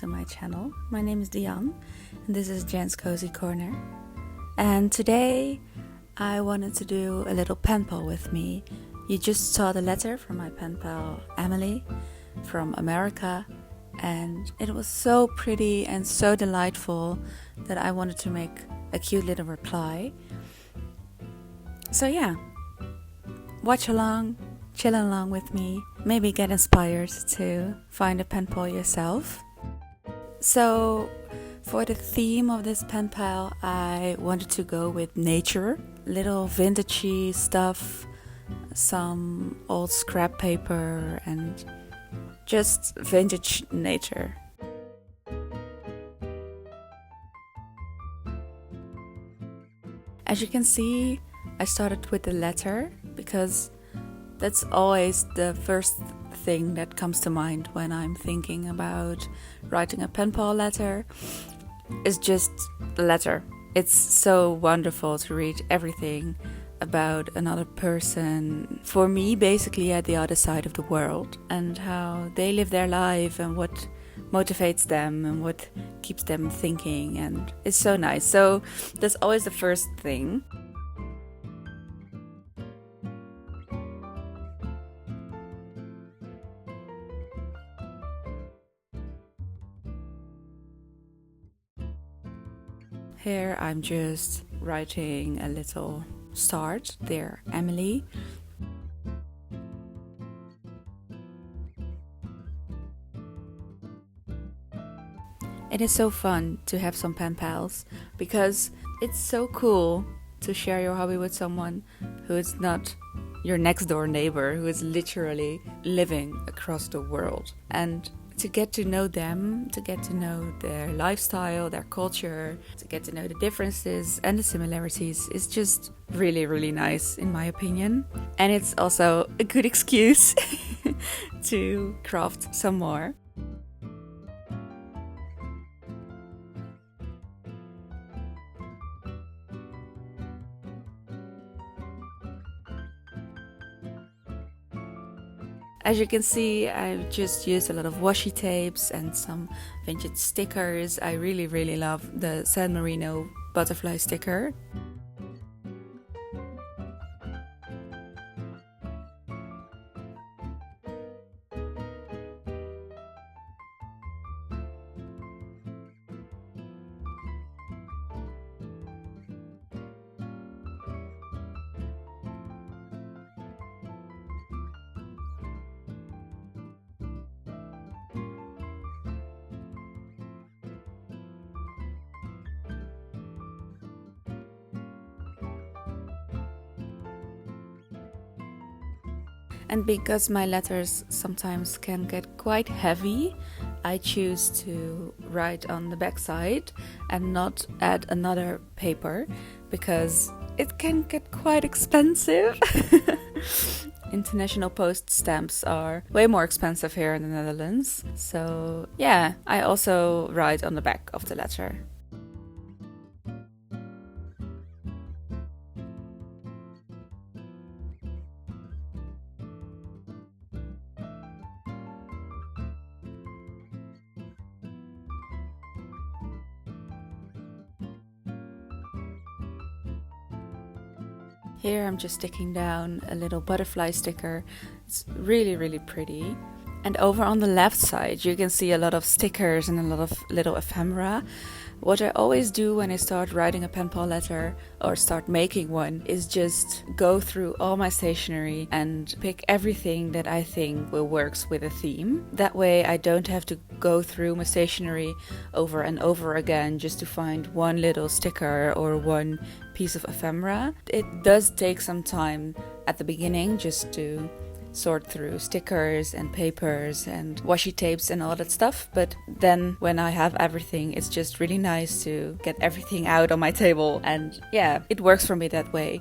to my channel. My name is Diane and this is Jen's Cozy Corner. And today I wanted to do a little pen pal with me. You just saw the letter from my pen pal Emily from America, and it was so pretty and so delightful that I wanted to make a cute little reply. So yeah, watch along, chill along with me, maybe get inspired to find a pen pal yourself. So for the theme of this pen pal, I wanted to go with nature, little vintagey stuff, some old scrap paper and just vintage nature. As you can see, I started with the letter because that's always the first thing that comes to mind when I'm thinking about writing a pen pal letter. Is just the letter. It's so wonderful to read everything about another person, for me basically at the other side of the world, and how they live their life and what motivates them and what keeps them thinking, and it's so nice. So that's always the first thing. Here I'm just writing a little start, dear Emily. It is so fun to have some pen pals because it's so cool to share your hobby with someone who is not your next door neighbor, who is literally living across the world. And to get to know them, to get to know their lifestyle, their culture, to get to know the differences and the similarities is just really, really nice in my opinion. And it's also a good excuse to craft some more. As you can see, I've just used a lot of washi tapes and some vintage stickers. I really, really love the San Marino butterfly sticker. And because my letters sometimes can get quite heavy, I choose to write on the back side and not add another paper because it can get quite expensive. International post stamps are way more expensive here in the Netherlands. So yeah, I also write on the back of the letter. Here I'm just sticking down a little butterfly sticker. It's really, really pretty. And over on the left side you can see a lot of stickers and a lot of little ephemera. What I always do when I start writing a pen pal letter or start making one is just go through all my stationery and pick everything that I think will works with a theme. That way I don't have to go through my stationery over and over again just to find one little sticker or one piece of ephemera. It does take some time at the beginning just to sort through stickers and papers and washi tapes and all that stuff, but then when I have everything, it's just really nice to get everything out on my table, and yeah, it works for me that way.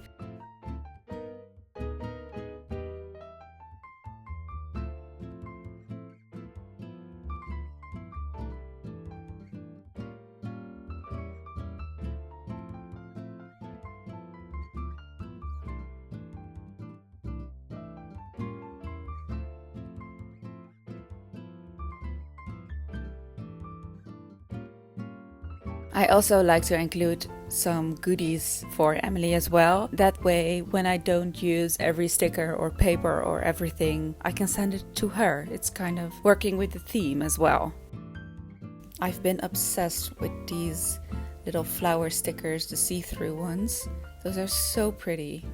I also like to include some goodies for Emily as well. That way, when I don't use every sticker or paper or everything, I can send it to her. It's kind of working with the theme as well. I've been obsessed with these little flower stickers, the see-through ones. Those are so pretty.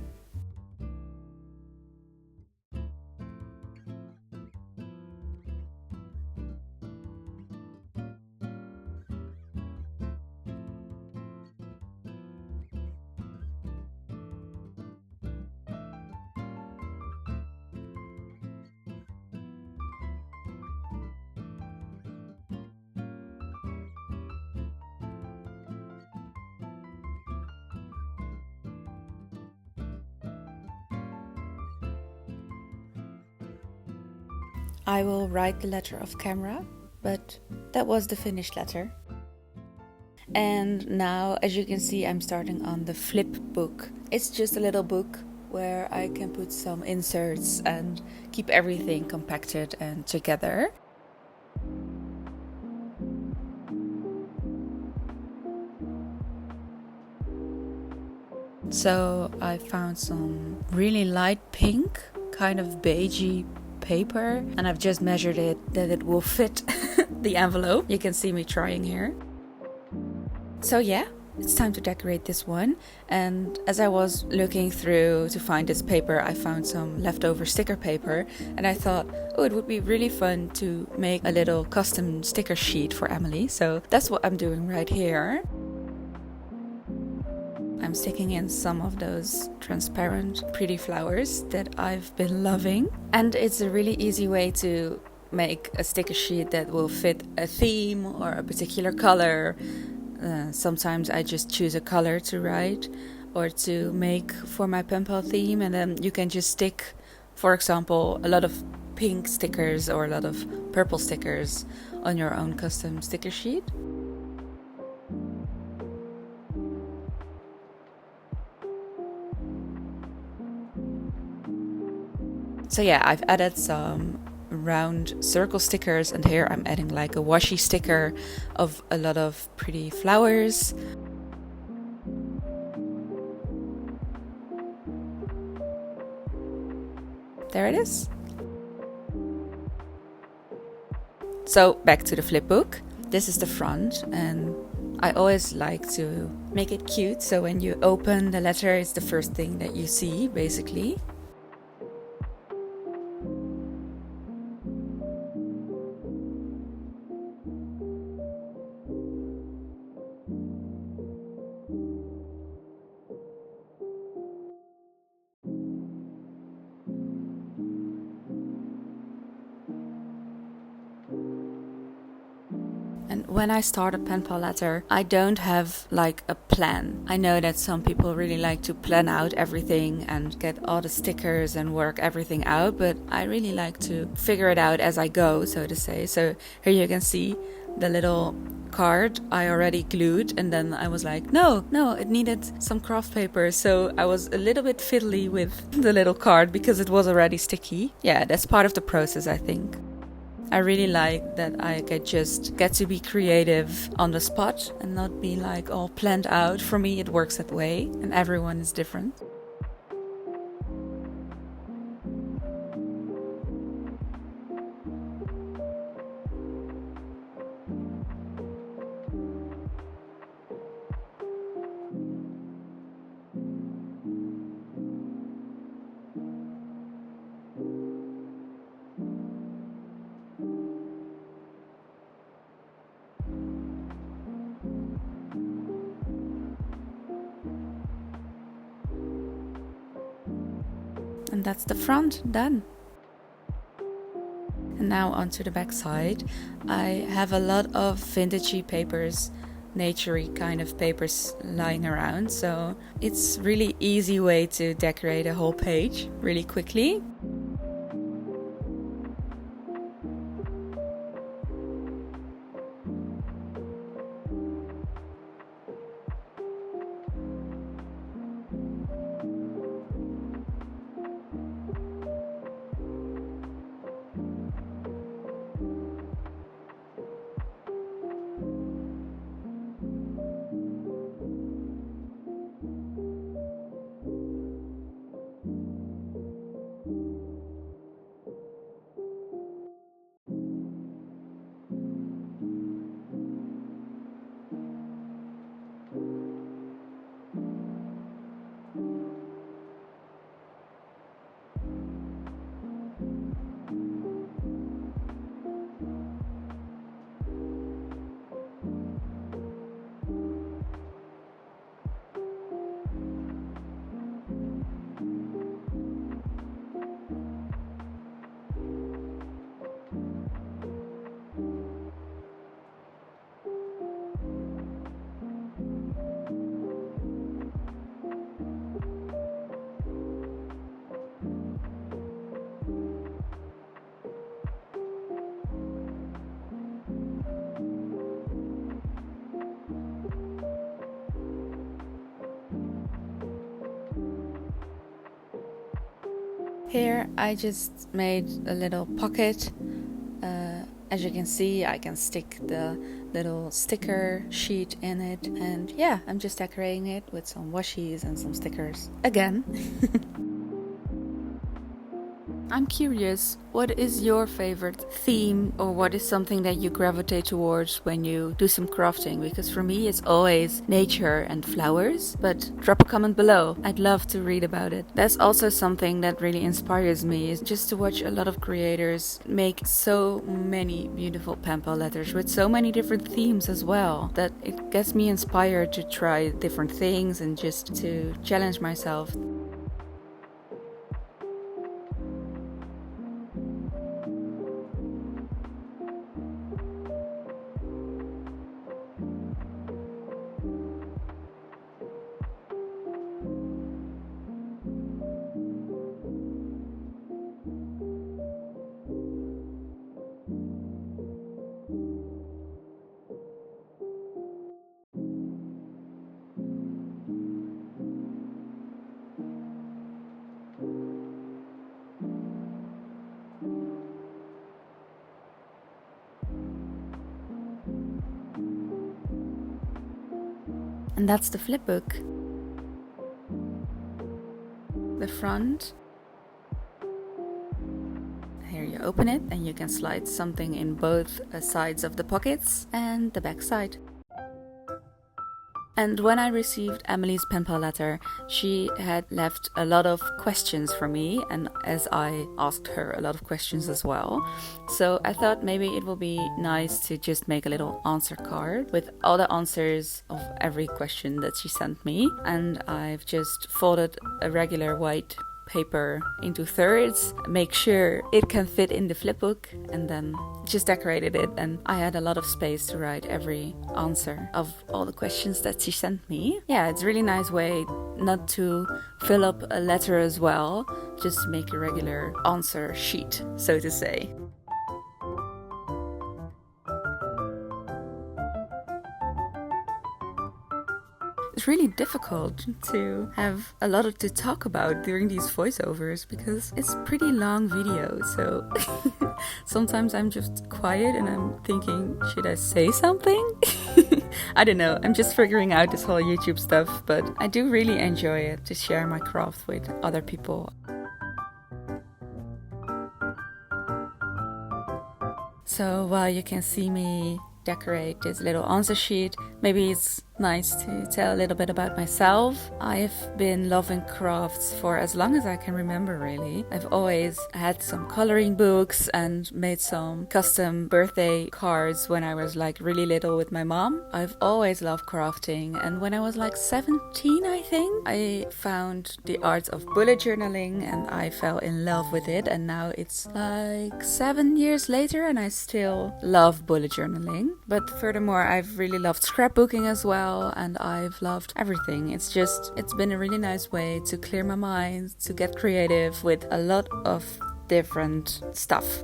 I will write the letter off camera, but that was the finished letter. And now, as you can see, I'm starting on the flip book. It's just a little book where I can put some inserts and keep everything compacted and together. So I found some really light pink, kind of beigey paper, and I've just measured it that it will fit the envelope. You can see me trying here. So yeah, it's time to decorate this one. And as I was looking through to find this paper, I found some leftover sticker paper, and I thought, oh, it would be really fun to make a little custom sticker sheet for Emily. So that's what I'm doing right here. I'm sticking in some of those transparent pretty flowers that I've been loving. And it's a really easy way to make a sticker sheet that will fit a theme or a particular color. Sometimes I just choose a color to write or to make for my Penpal theme, and then you can just stick, for example, a lot of pink stickers or a lot of purple stickers on your own custom sticker sheet. So yeah, I've added some round circle stickers, and here I'm adding like a washi sticker of a lot of pretty flowers. There it is. So back to the flip book. This is the front, and I always like to make it cute, so when you open the letter, it's the first thing that you see, basically. And when I start a Penpal letter, I don't have like a plan. I know that some people really like to plan out everything and get all the stickers and work everything out, but I really like to figure it out as I go, so to say. So here you can see the little card I already glued, and then I was like, no, it needed some craft paper, so I was a little bit fiddly with the little card because it was already sticky. Yeah, that's part of the process, I think. I really like that I just get to be creative on the spot and not be like all planned out. For me, it works that way, and everyone is different. And that's the front done. And now onto the back side. I have a lot of vintagey papers, naturey kind of papers lying around, so it's really easy way to decorate a whole page really quickly. Here I just made a little pocket. As you can see, I can stick the little sticker sheet in it, and yeah, I'm just decorating it with some washies and some stickers again. I'm curious, what is your favorite theme, or what is something that you gravitate towards when you do some crafting? Because for me it's always nature and flowers, but drop a comment below. I'd love to read about it. That's also something that really inspires me, is just to watch a lot of creators make so many beautiful Penpal letters with so many different themes as well, that it gets me inspired to try different things and just to challenge myself. And that's the flipbook. The front. Here you open it and you can slide something in both sides of the pockets, and the back side. And when I received Emily's Penpal letter, she had left a lot of questions for me, and as I asked her a lot of questions as well. So I thought maybe it would be nice to just make a little answer card with all the answers of every question that she sent me. And I've just folded a regular white paper into thirds, make sure it can fit in the flipbook, and then just decorated it. And I had a lot of space to write every answer of all the questions that she sent me. Yeah, it's a really nice way not to fill up a letter as well, just make a regular answer sheet, so to say. It's really difficult to have a lot to talk about during these voiceovers because it's a pretty long video, so sometimes I'm just quiet and I'm thinking, should I say something? I don't know, I'm just figuring out this whole YouTube stuff, but I do really enjoy it, to share my craft with other people. So while you can see me decorate this little answer sheet, maybe it's nice to tell a little bit about myself. I've been loving crafts for as long as I can remember, really. I've always had some coloring books and made some custom birthday cards when I was like really little with my mom. I've always loved crafting, and when I was like 17, I think, I found the art of bullet journaling and I fell in love with it, and now it's like 7 years later and I still love bullet journaling. But furthermore, I've really loved scrapbooking as well, and I've loved everything. It's been a really nice way to clear my mind, to get creative with a lot of different stuff.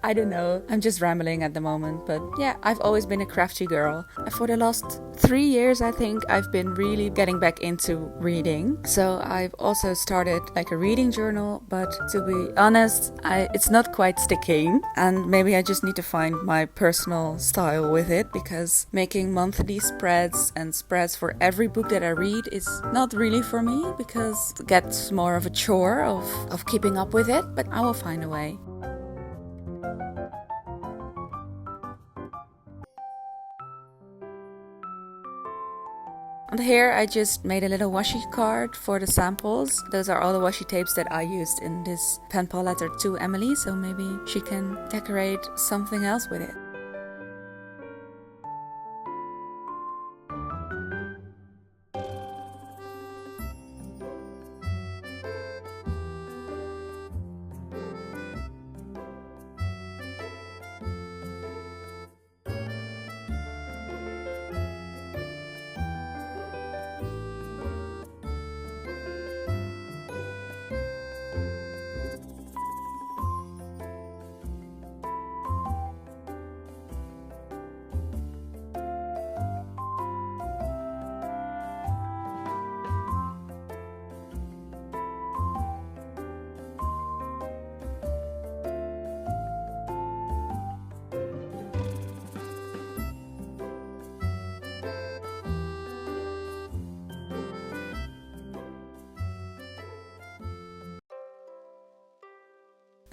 I don't know, I'm just rambling at the moment, but yeah, I've always been a crafty girl. For the last 3 years, I think, I've been really getting back into reading. So I've also started like a reading journal, but to be honest, it's not quite sticking, and maybe I just need to find my personal style with it, because making monthly spreads and spreads for every book that I read is not really for me, because it gets more of a chore of keeping up with it, but I will find a way. And here I just made a little washi card for the samples. Those are all the washi tapes that I used in this Penpal letter to Emily, so maybe she can decorate something else with it.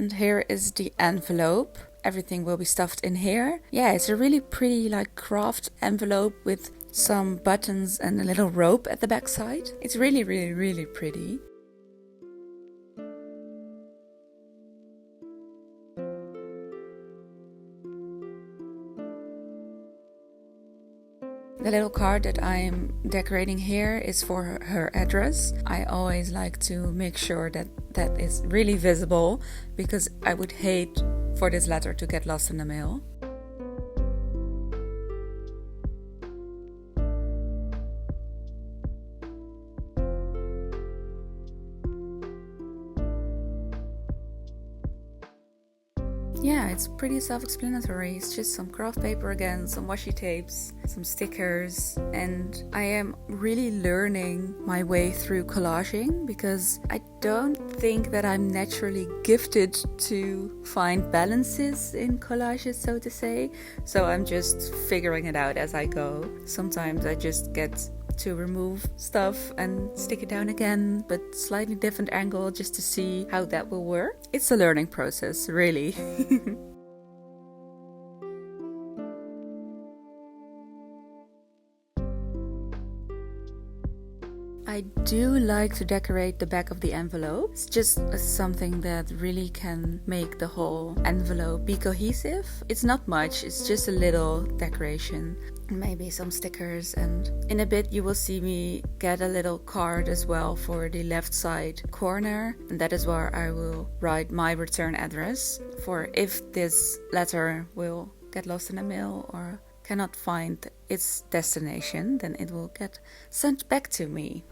And here is the envelope. Everything will be stuffed in here. Yeah, it's a really pretty like craft envelope with some buttons and a little rope at the back side. It's really pretty. The little card that I'm decorating here is for her address. I always like to make sure that that is really visible because I would hate for this letter to get lost in the mail. Yeah, it's pretty self-explanatory. It's just some craft paper again, some washi tapes, some stickers, and I am really learning my way through collaging because I don't think that I'm naturally gifted to find balances in collages, so to say. So I'm just figuring it out as I go. Sometimes I just get to remove stuff and stick it down again, but slightly different angle just to see how that will work. It's a learning process, really. I do like to decorate the back of the envelope. It's just something that really can make the whole envelope be cohesive. It's not much, it's just a little decoration. Maybe some stickers, and in a bit you will see me get a little card as well for the left side corner, and that is where I will write my return address for if this letter will get lost in the mail or cannot find its destination, then it will get sent back to me.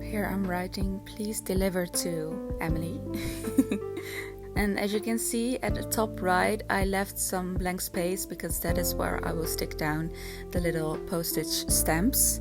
Here I'm writing, please deliver to Emily. And as you can see at the top right, I left some blank space because that is where I will stick down the little postage stamps.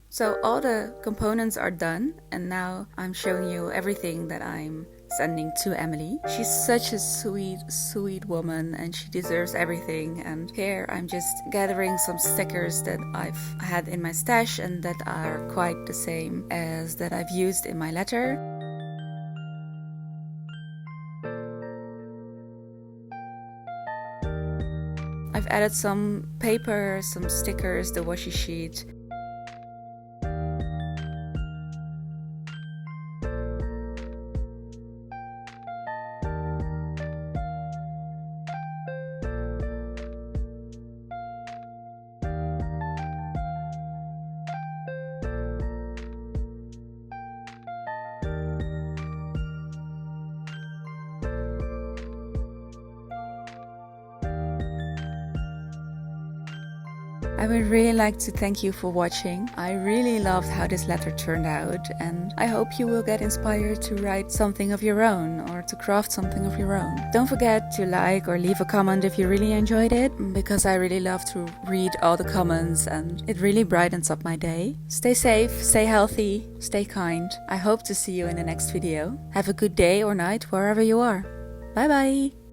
So all the components are done, and now I'm showing you everything that I'm sending to Emily. She's such a sweet woman, and she deserves everything. And here I'm just gathering some stickers that I've had in my stash and that are quite the same as that I've used in my letter. I've added some paper, some stickers, the washi sheet. I would really like to thank you for watching. I really loved how this letter turned out, and I hope you will get inspired to write something of your own or to craft something of your own. Don't forget to like or leave a comment if you really enjoyed it, because I really love to read all the comments and it really brightens up my day. Stay safe, stay healthy, stay kind. I hope to see you in the next video. Have a good day or night wherever you are. Bye bye!